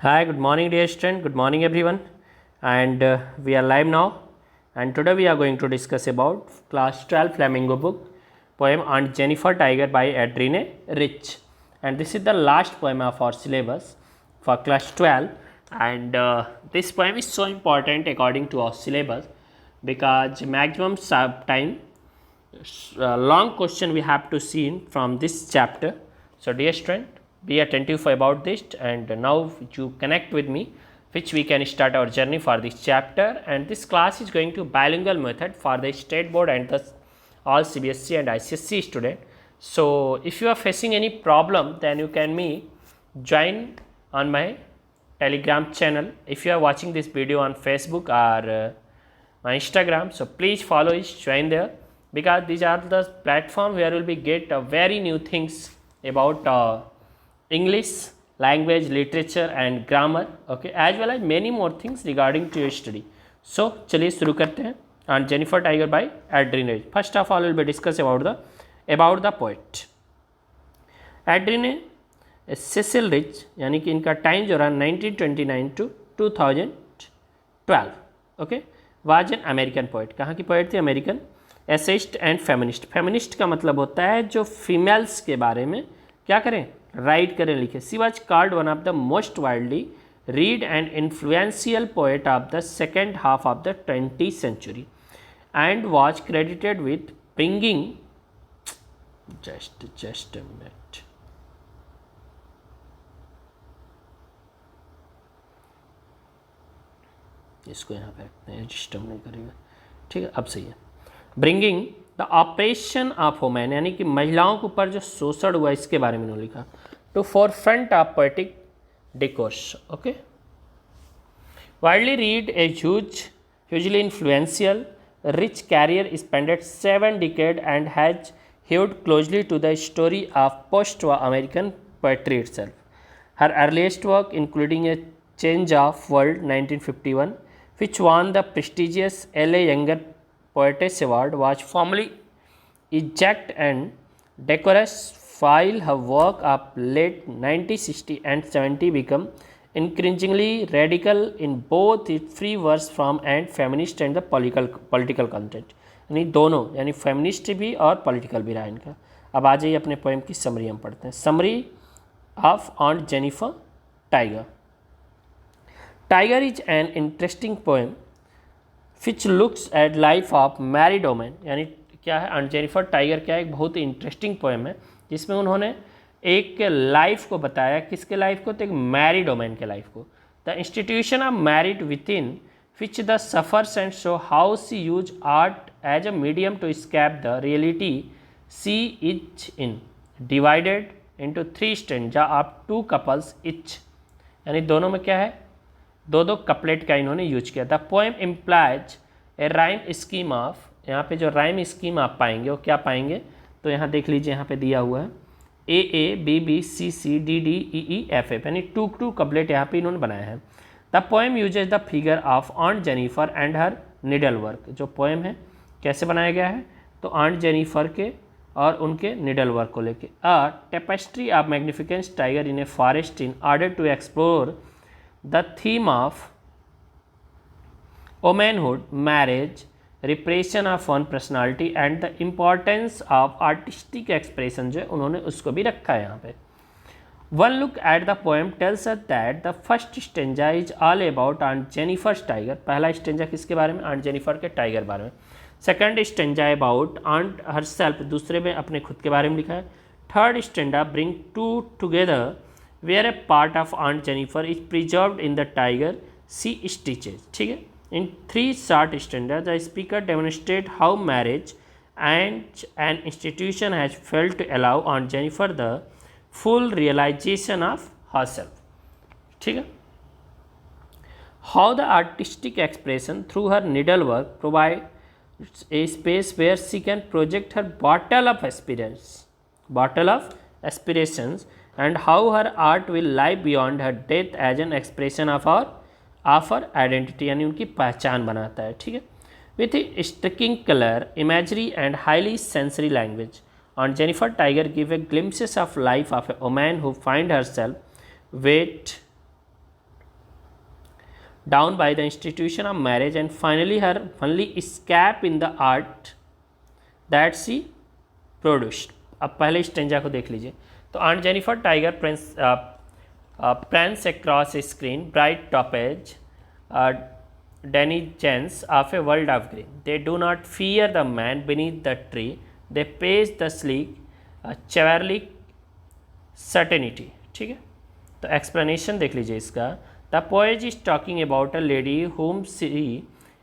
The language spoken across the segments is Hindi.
Hi, good morning, dear student. Good morning, everyone. And we are live now. And today we are going to discuss about class 12 Flamingo book poem Aunt Jennifer Tiger by Adrienne Rich. And this is the last poem of our syllabus for class 12. And this poem is so important according to our syllabus because maximum time long question we have to see from this chapter. So dear student, be attentive about this, and now you connect with me which we can start our journey for this chapter. And this class is going to bilingual method for the state board and the all CBSE and ICSE student. So if you are facing any problem, then you can join on my Telegram channel. If you are watching this video on Facebook or my Instagram, so please follow it, join there, because these are the platform where you will be get very new things about English language, literature and grammar, okay, as well as many more things regarding to your study. So चलिए शुरू करते हैं. And Jennifer Tiger by Adrienne Rich. First of all, we will be discuss about the poet. Adrienne Cecil Rich, यानी कि इनका टाइम जो रहा 1929 to 2012, okay, was an American poet. कहाँ की पोइट थी? American. Essayist and feminist. Feminist का मतलब होता है जो फीमेल्स के बारे में क्या करें, राइट करें, लिखे. She was called one of the most widely read and influential poet of the second half of the 20th century and was credited with bringing just a minute. इसको यहाँ पे रखते हैं, डिस्टर्ब नहीं करेगा, ठीक है, अब सही है. Bringing the operation of women, यानी कि महिलाओं के ऊपर जो शोषण हुआ इसके बारे में उन्होंने लिखा. To forefront of poetic discourse, okay. Widely read a hugely influential rich career spanned 7 decades and has hewed closely to the story of post-war American poetry itself. Her earliest work, including A Change of World 1951, which won the prestigious LA Younger Poetess Award, was formally eject and decorous, while her work of late 1960 and 70 become increasingly radical in both its free verse form and feminist and the political content. यानी दोनों, यानी फेमिनिस्ट भी और पॉलिटिकल भी रहा इनका. अब आ जाइए अपने पोएम की समरी हम पढ़ते हैं. Summary of aunt Jennifer tiger. Tiger is an interesting poem which looks at life of married women. यानी क्या है, ऑन्ट जेनिफर टाइगर क्या है, एक बहुत ही इंटरेस्टिंग पोएम है जिसमें उन्होंने एक लाइफ को बताया. किसके लाइफ को? तो एक मैरिड वोमेन के लाइफ को. The institution of married within which the suffers and show how she use art as a medium to escape the reality she is in, divided into 3 stanza of 2 couples each. यानी दोनों में क्या है, दो कपलेट का इन्होंने यूज किया. The poem implies A rhyme scheme of, यहाँ पे जो राइम स्कीम आप पाएंगे वो क्या पाएंगे, तो यहाँ देख लीजिए, यहाँ पे दिया हुआ है A B B C C D D E E F F, यानी 2 कपलेट यहाँ पे इन्होंने बनाया है. The poem uses the figure of aunt Jennifer and her needle work. जो पोएम है कैसे बनाया गया है, तो ऑन्ट जेनिफर के और उनके निडल वर्क को लेके. A tapestry of magnificence tiger in a forest in order to explore the theme of womanhood, marriage, repression of one personality and the importance of artistic expression, जो उन्होंने उसको भी रखा है यहाँ पे. One look at the poem tells us that the first stanza is all about aunt Jennifer tiger. पहला स्टेंजा किसके बारे में? ऑन्ट जेनिफर के टाइगर बारे में. सेकंड स्टेंजा अबाउट ऑन्ट हरसेल्फ, दूसरे में अपने खुद के बारे में लिखा है. Third stanza bring to together where a part of aunt Jennifer is preserved in the tiger she stitches. ठीक है. In 3 short stanzas, the speaker demonstrates how marriage and an institution has failed to allow Aunt Jennifer the full realization of herself. ठीक है. How the artistic expression through her needlework provides a space where she can project her bottle of aspirations, and how her art will lie beyond her death as an expression of her identity, यानी उनकी पहचान बनाता है. ठीक है. With striking colour, imagery and highly sensory language, aunt Jennifer tiger give a glimpses of life of a woman who find herself weighed down by the institution of marriage, and finally her only escape in the art that she produced. अब पहले स्टेंजा को देख लीजिए. तो aunt Jennifer tiger prance across screen, bright topage, denizens of a world of green. They do not fear the man beneath the tree. They pace the sleek, chivalric certainty. ठीक है. तो एक्सप्लेनेशन देख लीजिए इसका. The poet is talking about a lady whom she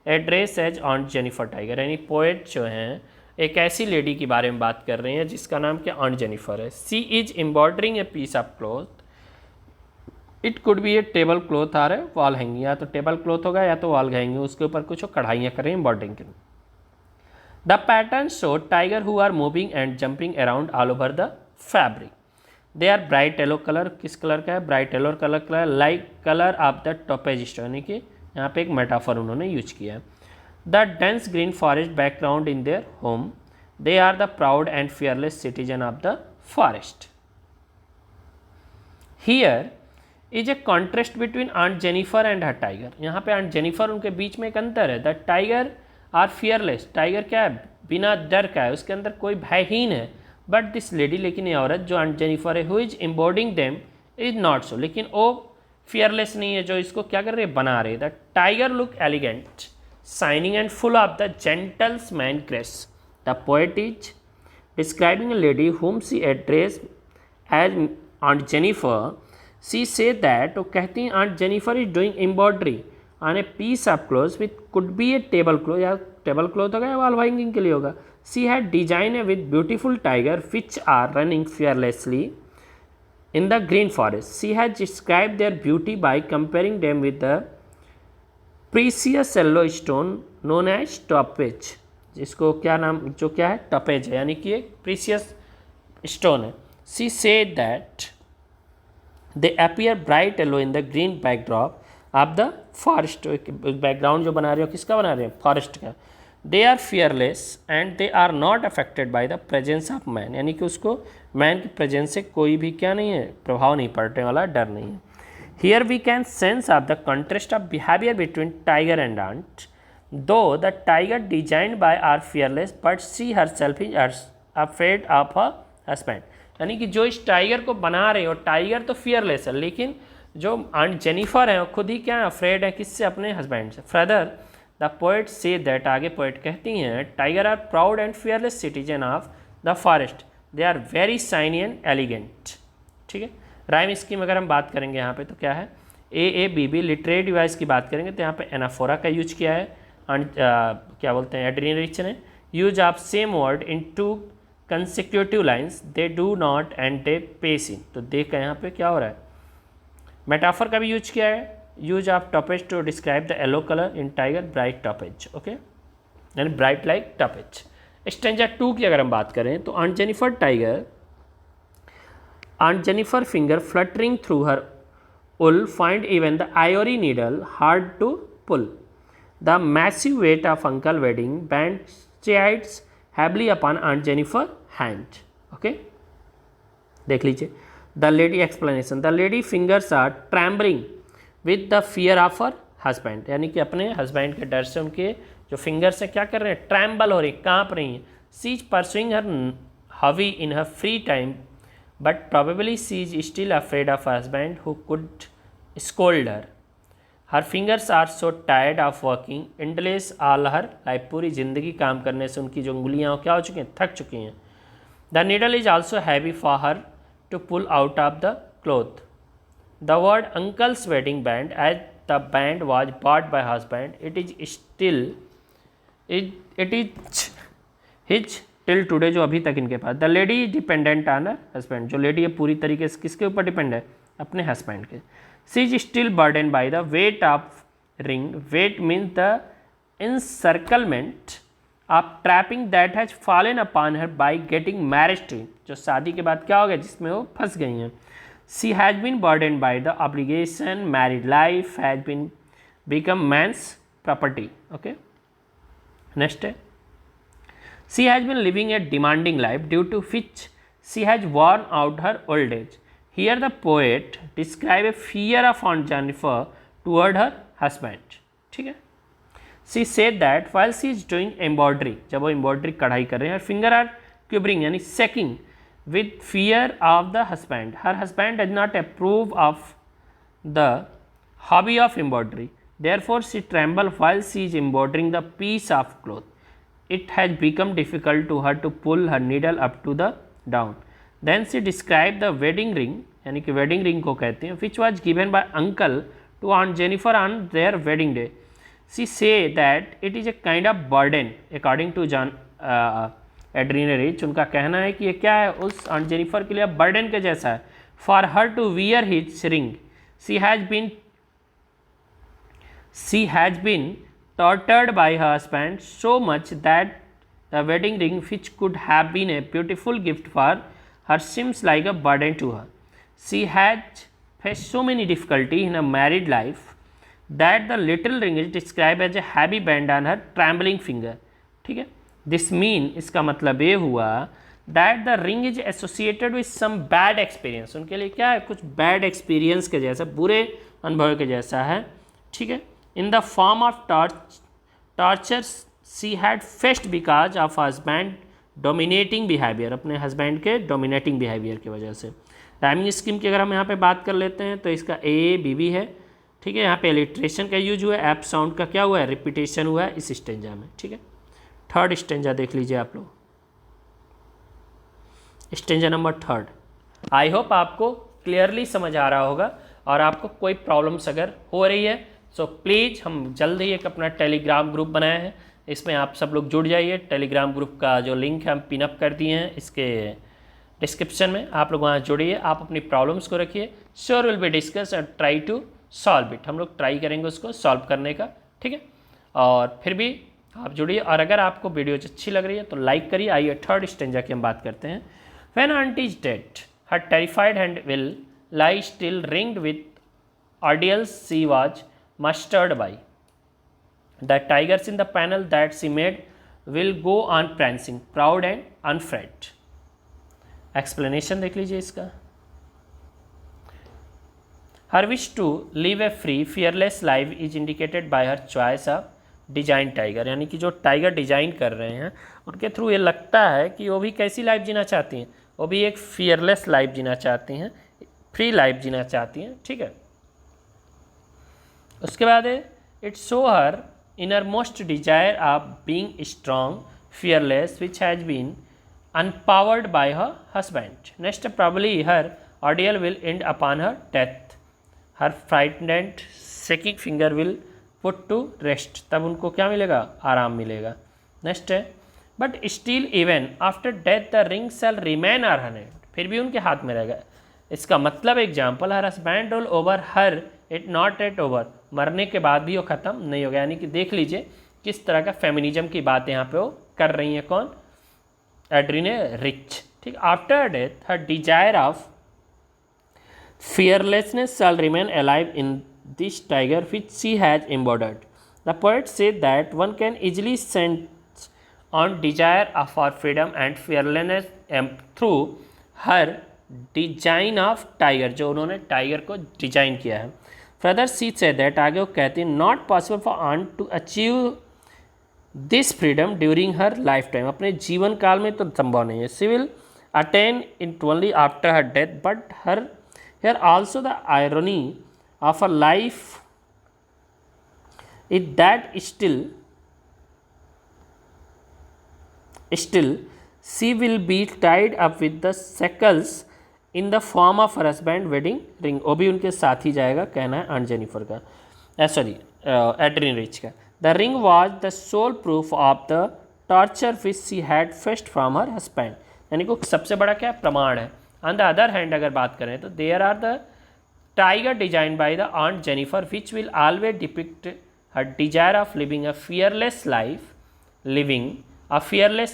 address as aunt Jennifer tiger. यानी पोएट जो हैं एक ऐसी लेडी के बारे में बात कर रहे हैं जिसका नाम क्या ऑन्ट जेनिफर है. She is embroidering a piece of cloth. It could be a table cloth आ रहा है वॉल हैंगिंग. या तो टेबल क्लॉथ होगा या तो वॉल हैंगिंग. उसके ऊपर कुछ कढ़ाइयाँ करें एम्ब्रॉयडरिंग के. The pattern show tiger who are moving and jumping around all over the fabric. They are bright yellow colour. किस कलर का है? Bright yellow colour like colour of the topaz stone. यानी कि यहाँ पे एक मेटाफर उन्होंने यूज किया है. The dense green forest background in their home. They are the proud and fearless citizen of the forest. Here is a contrast between aunt Jennifer and her tiger. यहाँ पे आंट जेनिफर उनके बीच में एक अंतर है. The tiger are fearless. Tiger क्या है? बिना डर का है, उसके अंदर कोई भयहीन है. बट दिस लेडी, लेकिन ये औरत जो आंट जेनिफर है, who is embodying them is not so. लेकिन वो फियरलेस नहीं है जो इसको क्या कर रही है? बना रही है. The tiger look elegant, shining and full of the जेंटल्समैन grace. The poet is describing a lady whom she addressed as Aunt Jennifer. She said that, वो कहती हैं Aunt Jennifer is doing embroidery on a piece of cloth which could be a table cloth. या टेबल क्लॉथ होगा या वॉल हैंगिंग के लिए होगा. She had designed with beautiful tiger which are running fearlessly in the green forest. She has described their beauty by comparing them with the precious yellow stone known as topaz. जिसको क्या नाम, जो क्या है? टॉपेज है, यानी कि एक प्रीसियस स्टोन है. She said that they appear bright yellow in the green backdrop of the forest. Background जो बना रहे हो किसका बना रहे हैं? फॉरेस्ट का. They are fearless and they are not affected by the presence of man. यानी कि उसको मैन की प्रेजेंस से कोई भी क्या नहीं है? प्रभाव नहीं पड़ने वाला, डर नहीं है. Here we can sense of the contrast of behavior between tiger and ant. Though the tiger designed by are fearless, but she herself is afraid of her husband. यानी कि जो इस टाइगर को बना रहे हो, टाइगर तो फियरलेस है, लेकिन जो आंट जेनिफर है वो खुद ही क्या अफ्रेड है? किससे? अपने हस्बैंड से. Further the poet says that, आगे पोएट कहती हैं, tiger are proud and fearless citizen of the forest. They are very shiny and elegant. ठीक है. राइम स्कीम अगर हम बात करेंगे यहाँ पे तो क्या है? AABB लिटरेरी डिवाइस की बात करेंगे तो यहाँ पे एनाफोरा का यूज किया है. क्या बोलते हैं? एड्रियन रिच ने use of same word in two consecutive lines. They do not and they pace in. तो देख यहाँ पे क्या हो रहा है? मेटाफर का भी यूज किया है. Use of topaz to describe the yellow colour in tiger, bright topaz. Okay, यानी ब्राइट लाइक टॉपेज. स्टेंजा 2 की अगर हम बात करें तो aunt Jennifer tiger, aunt Jennifer finger fluttering through her wool find even the ivory needle hard to pull. The massive weight of Uncle Wedding band strides heavily upon Aunt Jennifer hand. Okay, देख लीजिए. The lady explanation. The lady fingers are trembling with the fear of her husband. यानी कि अपने हस्बैंड के डर से उनके जो फिंगर्स हैं क्या कर रहे हैं? ट्रैम्बल हो रही, काँप रही हैं. She is pursuing her hobby in her free time, but probably she is still afraid of her husband who could scold her. Her fingers are so tired of working endless all her life. पूरी ज़िंदगी काम करने से उनकी जो उंगलियाँ क्या हो चुकी हैं? थक चुकी हैं. The needle is also heavy for her to pull out of the cloth. The word uncle's wedding band, as the band was bought by husband, it is his till today, जो अभी तक इनके पास. The lady is dependent on her husband. जो लेडी है पूरी तरीके से किसके ऊपर डिपेंड है? अपने हस्बैंड के. She is still burdened by the weight of ring. Weight means the encirclement of trapping that has fallen upon her by getting married to him. जो शादी के बाद क्या हो गया? जिसमें वो फंस गई हैं. She has been burdened by the obligation. Married life has become man's property. Okay. Next है. She has been living a demanding life due to which she has worn out her old age. Here the poet describes a fear of Aunt Jennifer toward her husband. ठीक है, she said that while she is doing embroidery, जब वो एम्ब्रॉयडरी कढ़ाई कर रहे हैं, फिंगर आर क्यूबरिंग यानी सेकिंग with fear of the husband. Her husband does not approve of the hobby of embroidery. Therefore, she trembles while she is embroidering the piece of cloth. It has become difficult to her to pull her needle up to the down. Then she described the wedding ring, यानी कि wedding ring को कहते हैं, which was given by uncle to Aunt Jennifer on their wedding day. She say that it is a kind of burden, according to John Adrienne Rich. उनका कहना है कि ये क्या है, उस आंट जेनिफर के लिए बर्डन के जैसा है। For her to wear his ring she has been tortured by her husband so much that the wedding ring which could have been a beautiful gift for her seems like a burden to her. She has face so many difficulty in a married life that the little ring is describe as a heavy band on her trembling finger. ठीक है, दिस मीन, इसका मतलब ये हुआ that the ring is associated with some bad experience. उनके लिए क्या है, कुछ बैड एक्सपीरियंस के जैसा, बुरे अनुभव के जैसा है। ठीक है, in the form of torture she had faced because of husband dominating behaviour, अपने हस्बैंड के डोमिनेटिंग बिहेवियर की वजह से। राइमिंग स्कीम की अगर हम यहाँ पे बात कर लेते हैं तो इसका ए बी बी है। ठीक है, यहाँ पे एलिट्रेशन का यूज हुआ है, एप साउंड का क्या हुआ है, रिपीटेशन हुआ है इस स्टेंजा में। ठीक है, थर्ड स्टेंजा देख लीजिए आप लोग, stanza number third. I hope आपको क्लियरली समझ आ रहा होगा, और आपको कोई प्रॉब्लम्स अगर हो रही है सो प्लीज़, हम जल्द ही एक अपना टेलीग्राम ग्रुप बनाया है, इसमें आप सब लोग जुड़ जाइए। टेलीग्राम ग्रुप का जो लिंक है हम पिनअप कर दिए हैं इसके डिस्क्रिप्शन में, आप लोग वहाँ जुड़िए, आप अपनी प्रॉब्लम्स को रखिए, sure will be discuss and try to solve it. हम लोग ट्राई करेंगे उसको सॉल्व करने का। ठीक है, और फिर भी आप जुड़िए, और अगर आपको वीडियो अच्छी लग रही है तो लाइक करिए। आइए थर्ड स्टेंजा की हम बात करते हैं। When aunty is dead her terrified hand will lie still ringed with ordeals she was mastered by the tigers in the panel that she made will go on prancing proud and unafraid. Explanation देख लीजिए इसका। Her wish to live a free fearless life is indicated by her choice of design tiger, यानी कि जो टाइगर डिजाइन कर रहे हैं उनके थ्रू ये लगता है कि वो भी कैसी लाइफ जीना चाहती हैं, वो भी एक फियरलेस लाइफ जीना चाहती हैं, फ्री लाइफ जीना चाहती हैं। ठीक है, उसके बाद है it show her inner most desire of being strong fearless which has been unpowered by her husband. Next probably her ordeal will end upon her death, her frightened shaking finger will put to rest, तब उनको क्या मिलेगा, आराम मिलेगा। नेक्स्ट है but still even after death the ring shall remain are hundred, फिर भी उनके हाथ में रहेगा। इसका मतलब example her husband role over her it not at over, मरने के बाद भी वो ख़त्म नहीं हो गया। यानी कि देख लीजिए किस तरह का फेमिनिज्म की बात यहाँ पे वो कर रही हैं, कौन, एड्रीना रिच। ठीक, after death her desire of fearlessness shall remain alive in this tiger which she has embodied. The poet said that one can easily sense on desire for freedom and fearlessness through her design of tiger, जो उन्होंने टाइगर को डिजाइन किया है। Further she said that, आगे वो कहती है, not possible for aunt to achieve this freedom during her lifetime, अपने जीवन काल में तो संभव नहीं है। She will attain it only after her death, but her here also the irony of her life is that still she will be tied up with the shackles in the form of her husband wedding ring, वो भी उनके साथ ही जाएगा, कहना है आंट जेनिफर का, सॉरी एड्रीना रिच का। The ring was the sole proof of the torture which she had faced from her husband, यानी कि सबसे बड़ा क्या प्रमाण है। ऑन द अदर हैंड अगर बात करें तो there are the tiger design by the aunt Jennifer which will always depict her desire of living a fearless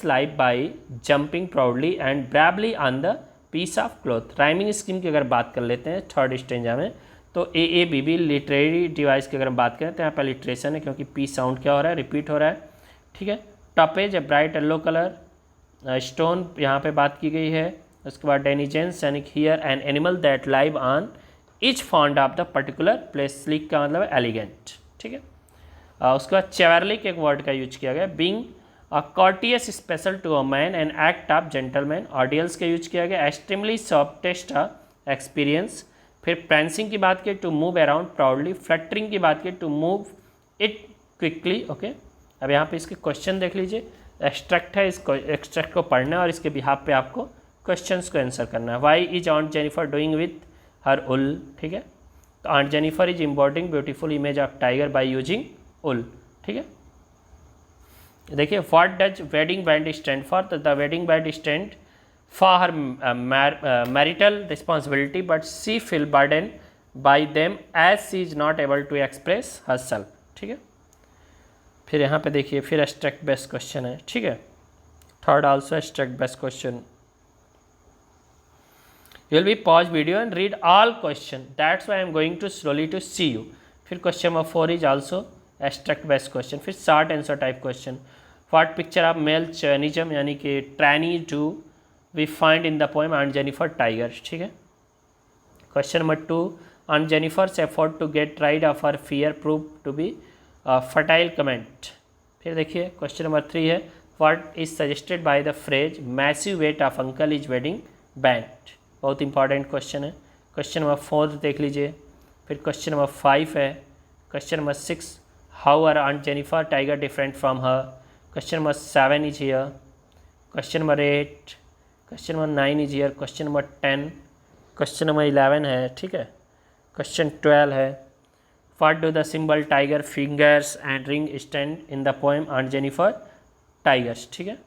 life by jumping proudly and bravely on the piece of cloth. Rhyming scheme की अगर बात कर लेते हैं थर्ड स्टेंजा में तो A B B literary device की अगर हम बात करें तो यहाँ पर लिटरेशन है, क्योंकि पी साउंड क्या हो रहा है, रिपीट हो रहा है। ठीक है, topaz a bright yellow colour, stone यहाँ पे बात की गई है। उसके बाद डेनिजेंस यानी here an animal that live on each found of the particular place, sleek का मतलब एलिगेंट। ठीक है। उसके बाद चेवरलिक एक वर्ड का यूज किया गया, being courteous special to a man and act of gentleman, ordeals का यूज किया गया, एक्सट्रीमली सॉफ्टेस्ट एक्सपीरियंस। फिर प्रेंसिंग की बात की to move around proudly, fluttering की बात की to move it quickly. Okay, अब यहाँ पे इसके क्वेश्चन देख लीजिए, एक्सट्रैक्ट है, इसको एक्सट्रैक्ट को पढ़ना है और इसके बिहाफ पे आपको क्वेश्चंस को आंसर करना है। Why is aunt Jennifer doing with her wool, ठीक है, तो aunt Jennifer is embroidering beautiful image of tiger by using wool, ठीक है। देखिए what does wedding band stand for, तो the wedding band stand for her marital responsibility but she feel burden by them as she is not able to express herself, ठीक है। फिर यहाँ पे देखिए फिर एब्स्ट्रैक्ट बेस्ड क्वेश्चन है, ठीक है, third also abstract based question. You will be pause video and read all question. That's why I am going to slowly to see you. फिर question number 4 is also abstract based question. फिर short answer type question, what picture of male chauvinism यानी कि tyranny do we find in the poem aunt Jennifer tiger, ठीक है। Question number 2, aunt Jennifer's effort to get rid of her fear prove to be futile comment. फिर देखिए क्वेश्चन नंबर 3 है, what is suggested by the phrase massive weight of uncle is wedding band, बहुत इंपॉर्टेंट क्वेश्चन है। क्वेश्चन नंबर 4 देख लीजिए। फिर क्वेश्चन नंबर 5 है, question number 6, how are aunt Jennifer tiger different from her. Question number 7 is here. Question number 8, question number 9 is here. Question number 10, question number 11 है, ठीक है। क्वेश्चन 12 है, what do the symbol tiger fingers and ring stand in the poem aunt Jennifer tigers, ठीक है।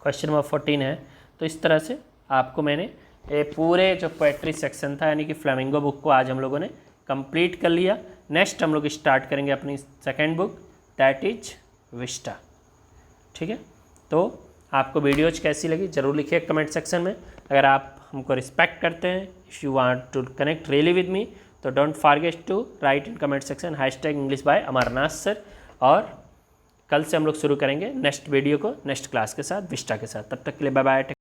क्वेश्चन नंबर 14 है। तो इस तरह से आपको मैंने ये पूरे जो पोएट्री सेक्शन था यानी कि फ्लेमिंगो बुक को आज हम लोगों ने कंप्लीट कर लिया। नेक्स्ट हम लोग स्टार्ट करेंगे अपनी second book that is Vista, ठीक है। तो आपको वीडियोज कैसी लगी ज़रूर लिखिए कमेंट सेक्शन में। अगर आप हमको रिस्पेक्ट करते हैं, if you want to connect really with me, तो don't forget to write in comment section #English by Amarnath sir. और कल से हम लोग शुरू करेंगे नेक्स्ट वीडियो को नेक्स्ट क्लास के साथ, विस्टा के साथ। तब तक के लिए बाय बाय।